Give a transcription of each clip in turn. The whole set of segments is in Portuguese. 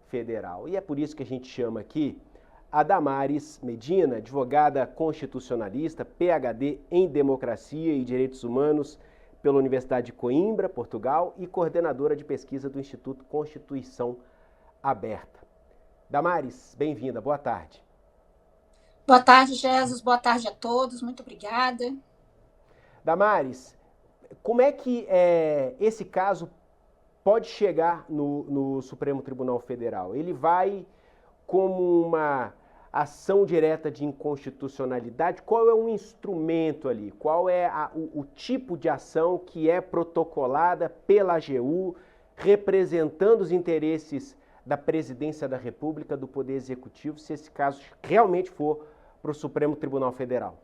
Federal. E é por isso que a gente chama aqui a Damares Medina, advogada constitucionalista, PhD em Democracia e Direitos Humanos pela Universidade de Coimbra, Portugal, e coordenadora de pesquisa do Instituto Constituição Aberta. Damares, bem-vinda, boa tarde. Boa tarde, Jesus, boa tarde a todos, muito obrigada. Damares, como é que esse caso pode chegar no Supremo Tribunal Federal? Ele vai como uma ação direta de inconstitucionalidade? Qual é o instrumento ali? Qual é o tipo de ação que é protocolada pela AGU, representando os interesses da Presidência da República, do Poder Executivo, se esse caso realmente for para o Supremo Tribunal Federal?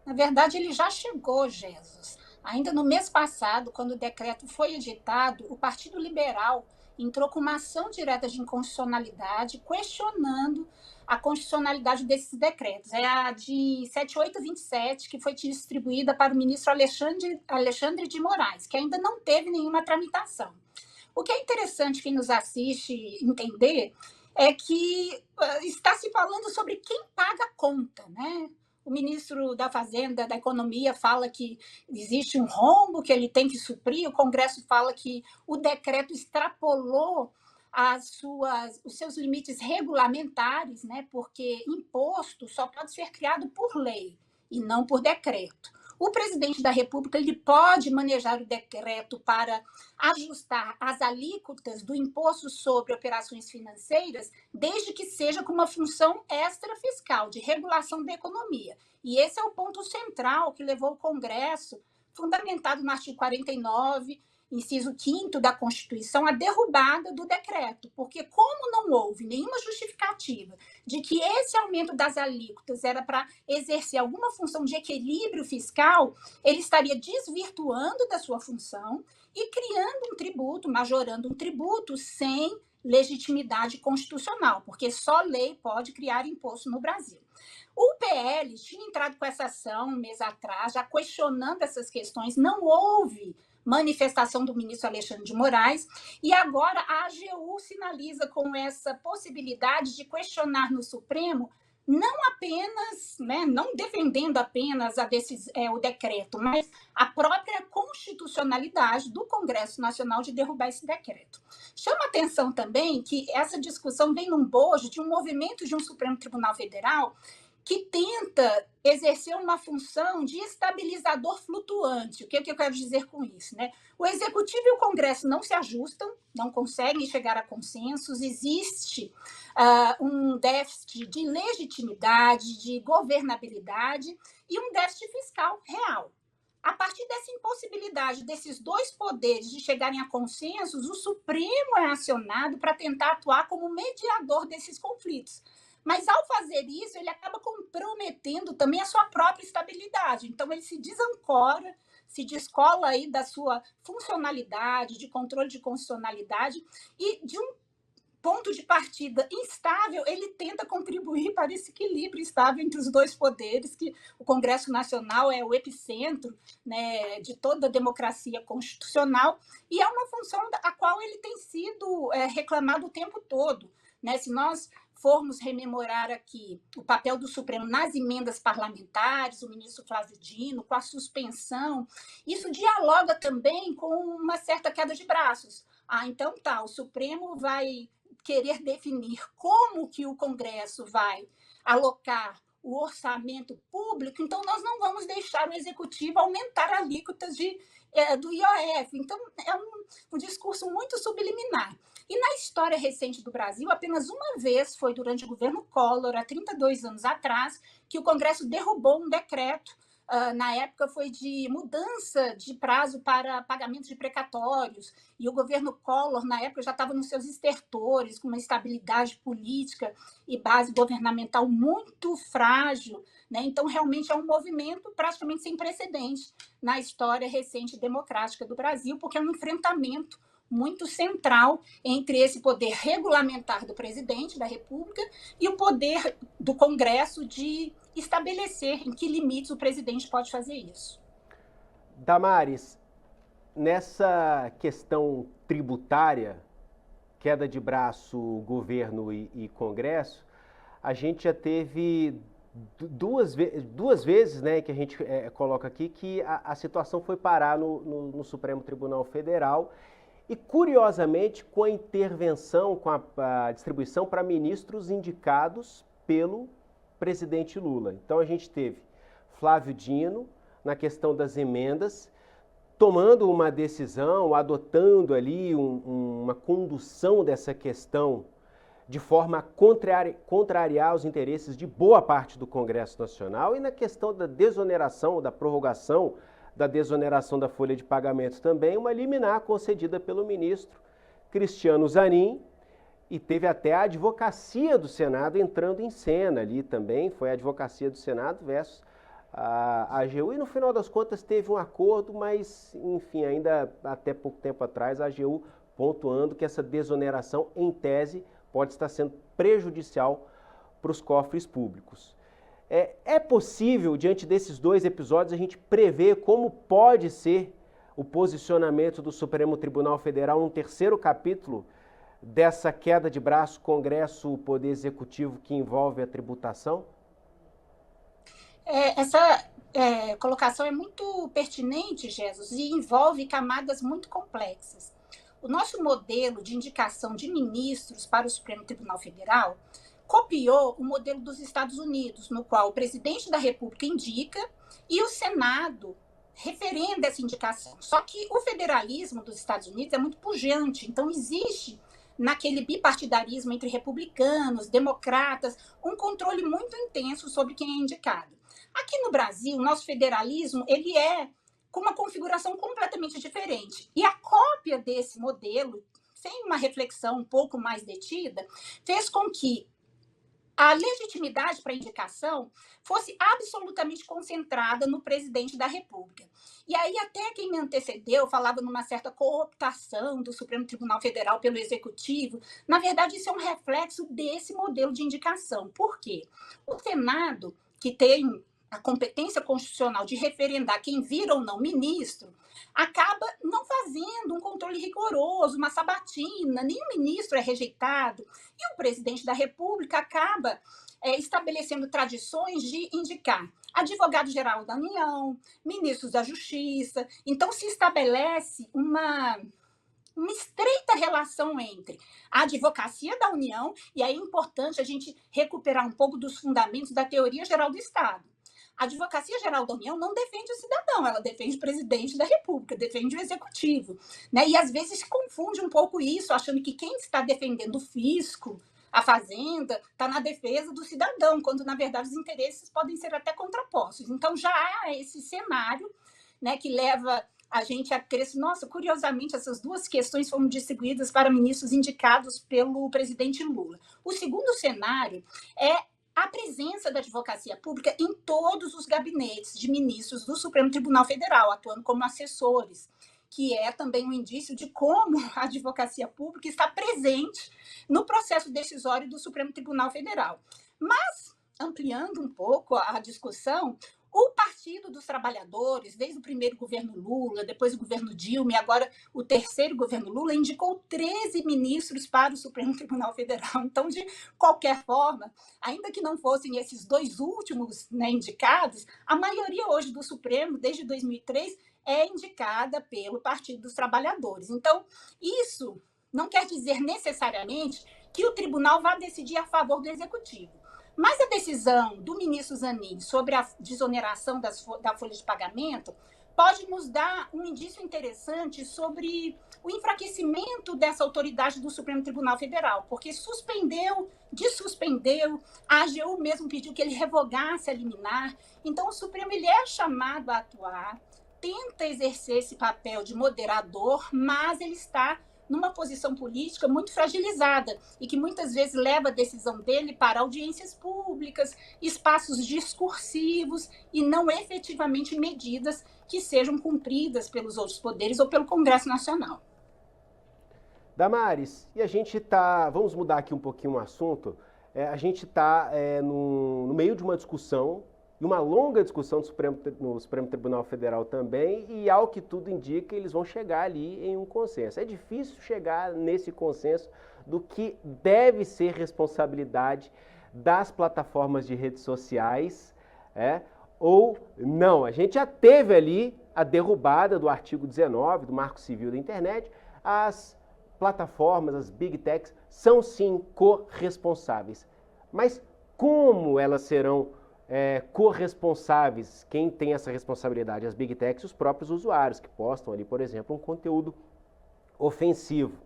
Na verdade, ele já chegou, Jesus. Ainda no mês passado, quando o decreto foi editado, o Partido Liberal entrou com uma ação direta de inconstitucionalidade, questionando a constitucionalidade desses decretos. É a de 7827, que foi distribuída para o ministro Alexandre de Moraes, que ainda não teve nenhuma tramitação. O que é interessante quem nos assiste entender é que está se falando sobre quem paga a conta, né? O ministro da Fazenda, da Economia, fala que existe um rombo que ele tem que suprir, o Congresso fala que o decreto extrapolou os seus limites regulamentares, né? Porque imposto só pode ser criado por lei e não por decreto. O presidente da República ele pode manejar o decreto para ajustar as alíquotas do imposto sobre operações financeiras, desde que seja com uma função extrafiscal, de regulação da economia. E esse é o ponto central que levou o Congresso, fundamentado no artigo 49, inciso 5º da Constituição, a derrubada do decreto, porque como não houve nenhuma justificativa de que esse aumento das alíquotas era para exercer alguma função de equilíbrio fiscal, ele estaria desvirtuando da sua função e criando um tributo, majorando um tributo sem legitimidade constitucional, porque só lei pode criar imposto no Brasil. O PL tinha entrado com essa ação um mês atrás, já questionando essas questões, não houve manifestação do ministro Alexandre de Moraes, e agora a AGU sinaliza com essa possibilidade de questionar no Supremo, não apenas, né, não defendendo apenas o decreto, mas a própria constitucionalidade do Congresso Nacional de derrubar esse decreto. Chama atenção também que essa discussão vem num bojo de um movimento de um Supremo Tribunal Federal que tenta exercer uma função de estabilizador flutuante. O que eu quero dizer com isso? Né? O Executivo e o Congresso não se ajustam, não conseguem chegar a consensos, existe um déficit de legitimidade, de governabilidade e um déficit fiscal real. A partir dessa impossibilidade desses dois poderes de chegarem a consensos, o Supremo é acionado para tentar atuar como mediador desses conflitos. Mas, ao fazer isso, ele acaba comprometendo também a sua própria estabilidade. Então, ele se desancora, se descola aí da sua funcionalidade, de controle de constitucionalidade, e de um ponto de partida instável, ele tenta contribuir para esse equilíbrio estável entre os dois poderes, que o Congresso Nacional é o epicentro, né, de toda a democracia constitucional, e é uma função a qual ele tem sido reclamado o tempo todo. Né? Se nós formos rememorar aqui o papel do Supremo nas emendas parlamentares, o ministro Flávio Dino, com a suspensão, isso dialoga também com uma certa queda de braços. Então tá, o Supremo vai querer definir como que o Congresso vai alocar o orçamento público, então nós não vamos deixar o Executivo aumentar alíquotas do IOF. Então, é um discurso muito subliminar. E na história recente do Brasil, apenas uma vez, foi durante o governo Collor, há 32 anos atrás, que o Congresso derrubou um decreto, na época foi de mudança de prazo para pagamento de precatórios, e o governo Collor, na época, já estava nos seus estertores, com uma estabilidade política e base governamental muito frágil, né? Então, realmente é um movimento praticamente sem precedente na história recente democrática do Brasil, porque é um enfrentamento muito central entre esse poder regulamentar do presidente da República e o poder do Congresso de estabelecer em que limites o presidente pode fazer isso. Damares, nessa questão tributária, queda de braço governo e Congresso, a gente já teve duas vezes, né, que a gente coloca aqui, que a situação foi parar no Supremo Tribunal Federal e, curiosamente, com a intervenção, com a distribuição para ministros indicados pelo presidente Lula. Então a gente teve Flávio Dino na questão das emendas, tomando uma decisão, adotando ali uma condução dessa questão de forma a contrariar os interesses de boa parte do Congresso Nacional, e na questão da desoneração, da prorrogação da desoneração da folha de pagamento também, uma liminar concedida pelo ministro Cristiano Zanin, e teve até a advocacia do Senado entrando em cena ali também, foi a advocacia do Senado versus a AGU, e no final das contas teve um acordo, mas enfim, ainda até pouco tempo atrás a AGU pontuando que essa desoneração, em tese, pode estar sendo prejudicial para os cofres públicos. É possível, diante desses dois episódios, a gente prever como pode ser o posicionamento do Supremo Tribunal Federal num terceiro capítulo dessa queda de braço Congresso-Poder Executivo que envolve a tributação? Essa colocação é muito pertinente, Jesus, e envolve camadas muito complexas. O nosso modelo de indicação de ministros para o Supremo Tribunal Federal copiou o modelo dos Estados Unidos, no qual o presidente da República indica e o Senado referenda essa indicação. Só que o federalismo dos Estados Unidos é muito pujante, então existe naquele bipartidarismo entre republicanos, democratas, um controle muito intenso sobre quem é indicado. Aqui no Brasil, o nosso federalismo ele é com uma configuração completamente diferente. E a cópia desse modelo, sem uma reflexão um pouco mais detida, fez com que a legitimidade para a indicação fosse absolutamente concentrada no presidente da República. E aí até quem me antecedeu falava numa certa cooptação do Supremo Tribunal Federal pelo Executivo. Na verdade, isso é um reflexo desse modelo de indicação. Por quê? O Senado, que tem a competência constitucional de referendar quem vira ou não ministro, acaba não fazendo um controle rigoroso, uma sabatina, nenhum ministro é rejeitado, e o presidente da República acaba estabelecendo tradições de indicar advogado-geral da União, ministros da Justiça. Então, se estabelece uma estreita relação entre a advocacia da União, e aí é importante a gente recuperar um pouco dos fundamentos da teoria geral do Estado. A Advocacia Geral da União não defende o cidadão, ela defende o presidente da República, defende o executivo. Né? E às vezes se confunde um pouco isso, achando que quem está defendendo o fisco, a fazenda, está na defesa do cidadão, quando na verdade os interesses podem ser até contrapostos. Então já há esse cenário, né, que leva a gente a crer, nossa, curiosamente, essas duas questões foram distribuídas para ministros indicados pelo presidente Lula. O segundo cenário é a presença da advocacia pública em todos os gabinetes de ministros do Supremo Tribunal Federal, atuando como assessores, que é também um indício de como a advocacia pública está presente no processo decisório do Supremo Tribunal Federal. Mas, ampliando um pouco a discussão, o Partido dos Trabalhadores, desde o primeiro governo Lula, depois o governo Dilma e agora o terceiro governo Lula, indicou 13 ministros para o Supremo Tribunal Federal. Então, de qualquer forma, ainda que não fossem esses dois últimos, né, indicados, a maioria hoje do Supremo, desde 2003, é indicada pelo Partido dos Trabalhadores. Então, isso não quer dizer necessariamente que o tribunal vá decidir a favor do Executivo. Mas a decisão do ministro Zanin sobre a desoneração da folha de pagamento pode nos dar um indício interessante sobre o enfraquecimento dessa autoridade do Supremo Tribunal Federal, porque dessuspendeu, a AGU mesmo pediu que ele revogasse a liminar. Então, o Supremo ele é chamado a atuar, tenta exercer esse papel de moderador, mas ele está numa posição política muito fragilizada e que muitas vezes leva a decisão dele para audiências públicas, espaços discursivos e não efetivamente medidas que sejam cumpridas pelos outros poderes ou pelo Congresso Nacional. Damares, e a gente está, vamos mudar aqui um pouquinho o assunto, a gente está no meio de uma discussão numa longa discussão no Supremo Tribunal Federal também, e ao que tudo indica, eles vão chegar ali em um consenso. É difícil chegar nesse consenso do que deve ser responsabilidade das plataformas de redes sociais, ou não. A gente já teve ali a derrubada do artigo 19 do Marco Civil da Internet. As plataformas, as big techs, são sim corresponsáveis. Mas como elas serão corresponsáveis? Quem tem essa responsabilidade? As big techs e os próprios usuários, que postam ali, por exemplo, um conteúdo ofensivo.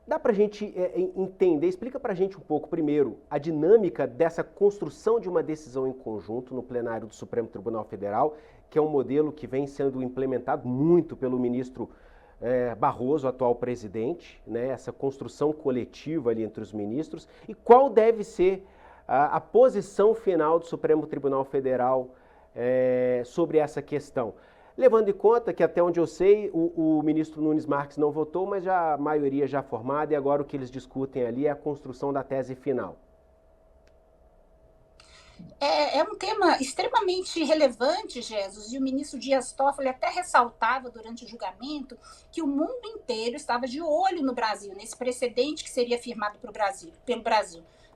Dá para a gente entender, explica para a gente um pouco, primeiro, a dinâmica dessa construção de uma decisão em conjunto no plenário do Supremo Tribunal Federal, que é um modelo que vem sendo implementado muito pelo ministro Barroso, atual presidente, né, essa construção coletiva ali entre os ministros, e qual deve ser a posição final do Supremo Tribunal Federal sobre essa questão. Levando em conta que, até onde eu sei, o ministro Nunes Marques não votou, mas já a maioria já formada, e agora o que eles discutem ali é a construção da tese final. É um tema extremamente relevante, Jesus, e o ministro Dias Toffoli até ressaltava durante o julgamento que o mundo inteiro estava de olho no Brasil, nesse precedente que seria firmado pelo Brasil.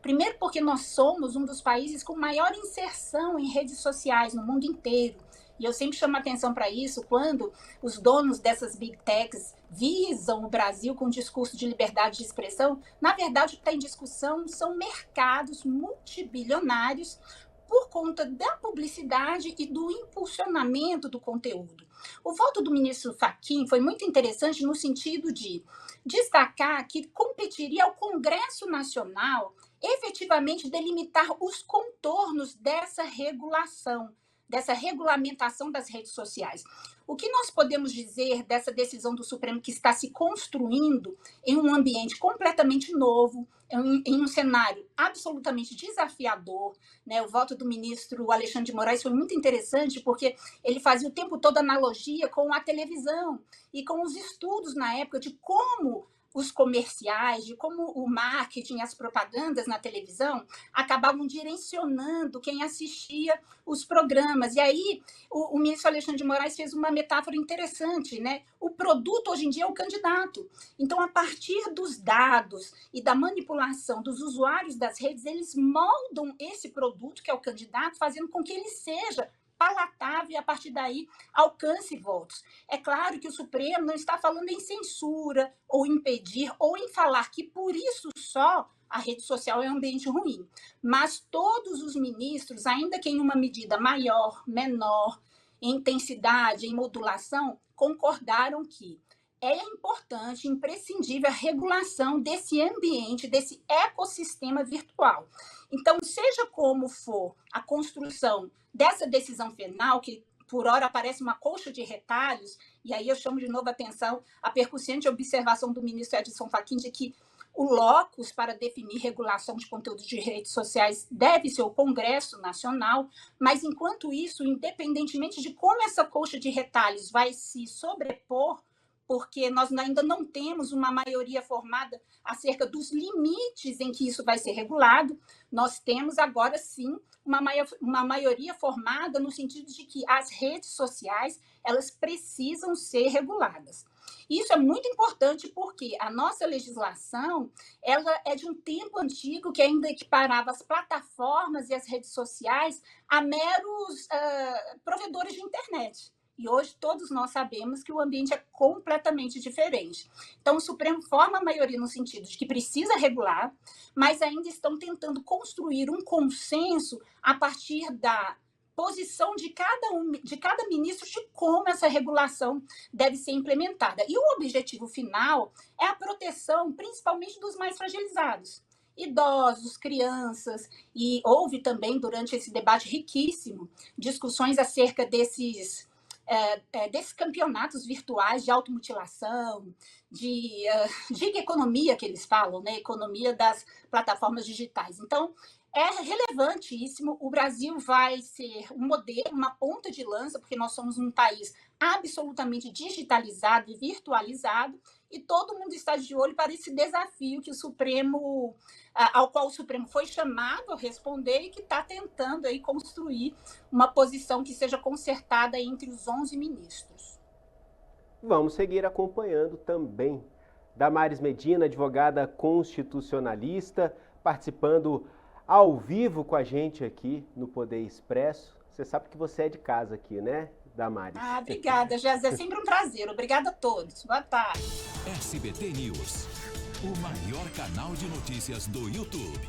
Primeiro porque nós somos um dos países com maior inserção em redes sociais no mundo inteiro. E eu sempre chamo a atenção para isso quando os donos dessas big techs visam o Brasil com um discurso de liberdade de expressão. Na verdade, o que está em discussão são mercados multibilionários por conta da publicidade e do impulsionamento do conteúdo. O voto do ministro Fachin foi muito interessante no sentido de destacar que competiria ao Congresso Nacional efetivamente delimitar os contornos dessa regulação, dessa regulamentação das redes sociais. O que nós podemos dizer dessa decisão do Supremo que está se construindo em um ambiente completamente novo, em um cenário absolutamente desafiador, né? O voto do ministro Alexandre de Moraes foi muito interessante porque ele fazia o tempo todo analogia com a televisão e com os estudos na época de como os comerciais, de como o marketing, as propagandas na televisão acabavam direcionando quem assistia os programas. E aí o ministro Alexandre de Moraes fez uma metáfora interessante, né? O produto hoje em dia é o candidato. Então, a partir dos dados e da manipulação dos usuários das redes, eles moldam esse produto, que é o candidato, fazendo com que ele seja palatável e, a partir daí, alcance votos. É claro que o Supremo não está falando em censura, ou impedir, ou em falar que, por isso só, a rede social é um ambiente ruim. Mas todos os ministros, ainda que em uma medida maior, menor, em intensidade, em modulação, concordaram que é importante, imprescindível a regulação desse ambiente, desse ecossistema virtual. Então, seja como for a construção dessa decisão final, que por hora parece uma colcha de retalhos, e aí eu chamo de novo a atenção a percussiente observação do ministro Edson Fachin de que o locus para definir regulação de conteúdos de redes sociais deve ser o Congresso Nacional, mas, enquanto isso, independentemente de como essa colcha de retalhos vai se sobrepor, porque nós ainda não temos uma maioria formada acerca dos limites em que isso vai ser regulado, nós temos agora sim uma maioria formada no sentido de que as redes sociais elas precisam ser reguladas. Isso é muito importante porque a nossa legislação ela é de um tempo antigo que ainda equiparava as plataformas e as redes sociais a meros provedores de internet. E hoje todos nós sabemos que o ambiente é completamente diferente. Então, o Supremo forma a maioria no sentido de que precisa regular, mas ainda estão tentando construir um consenso a partir da posição de cada ministro de como essa regulação deve ser implementada. E o objetivo final é a proteção, principalmente dos mais fragilizados. Idosos, crianças, e houve também, durante esse debate riquíssimo, discussões acerca desses campeonatos virtuais de automutilação, de gig economia que eles falam, né? Economia das plataformas digitais. Então, é relevantíssimo. O Brasil vai ser um modelo, uma ponta de lança, porque nós somos um país absolutamente digitalizado e virtualizado, e todo mundo está de olho para esse desafio que o Supremo, ao qual o Supremo foi chamado a responder e que está tentando aí construir uma posição que seja concertada entre os 11 ministros. Vamos seguir acompanhando também. Damares Medina, advogada constitucionalista, participando ao vivo com a gente aqui no Poder Expresso. Você sabe que você é de casa aqui, né, Damares? Obrigada, Jéssica. É sempre um prazer. Obrigada a todos. Boa tarde. SBT News, o maior canal de notícias do YouTube.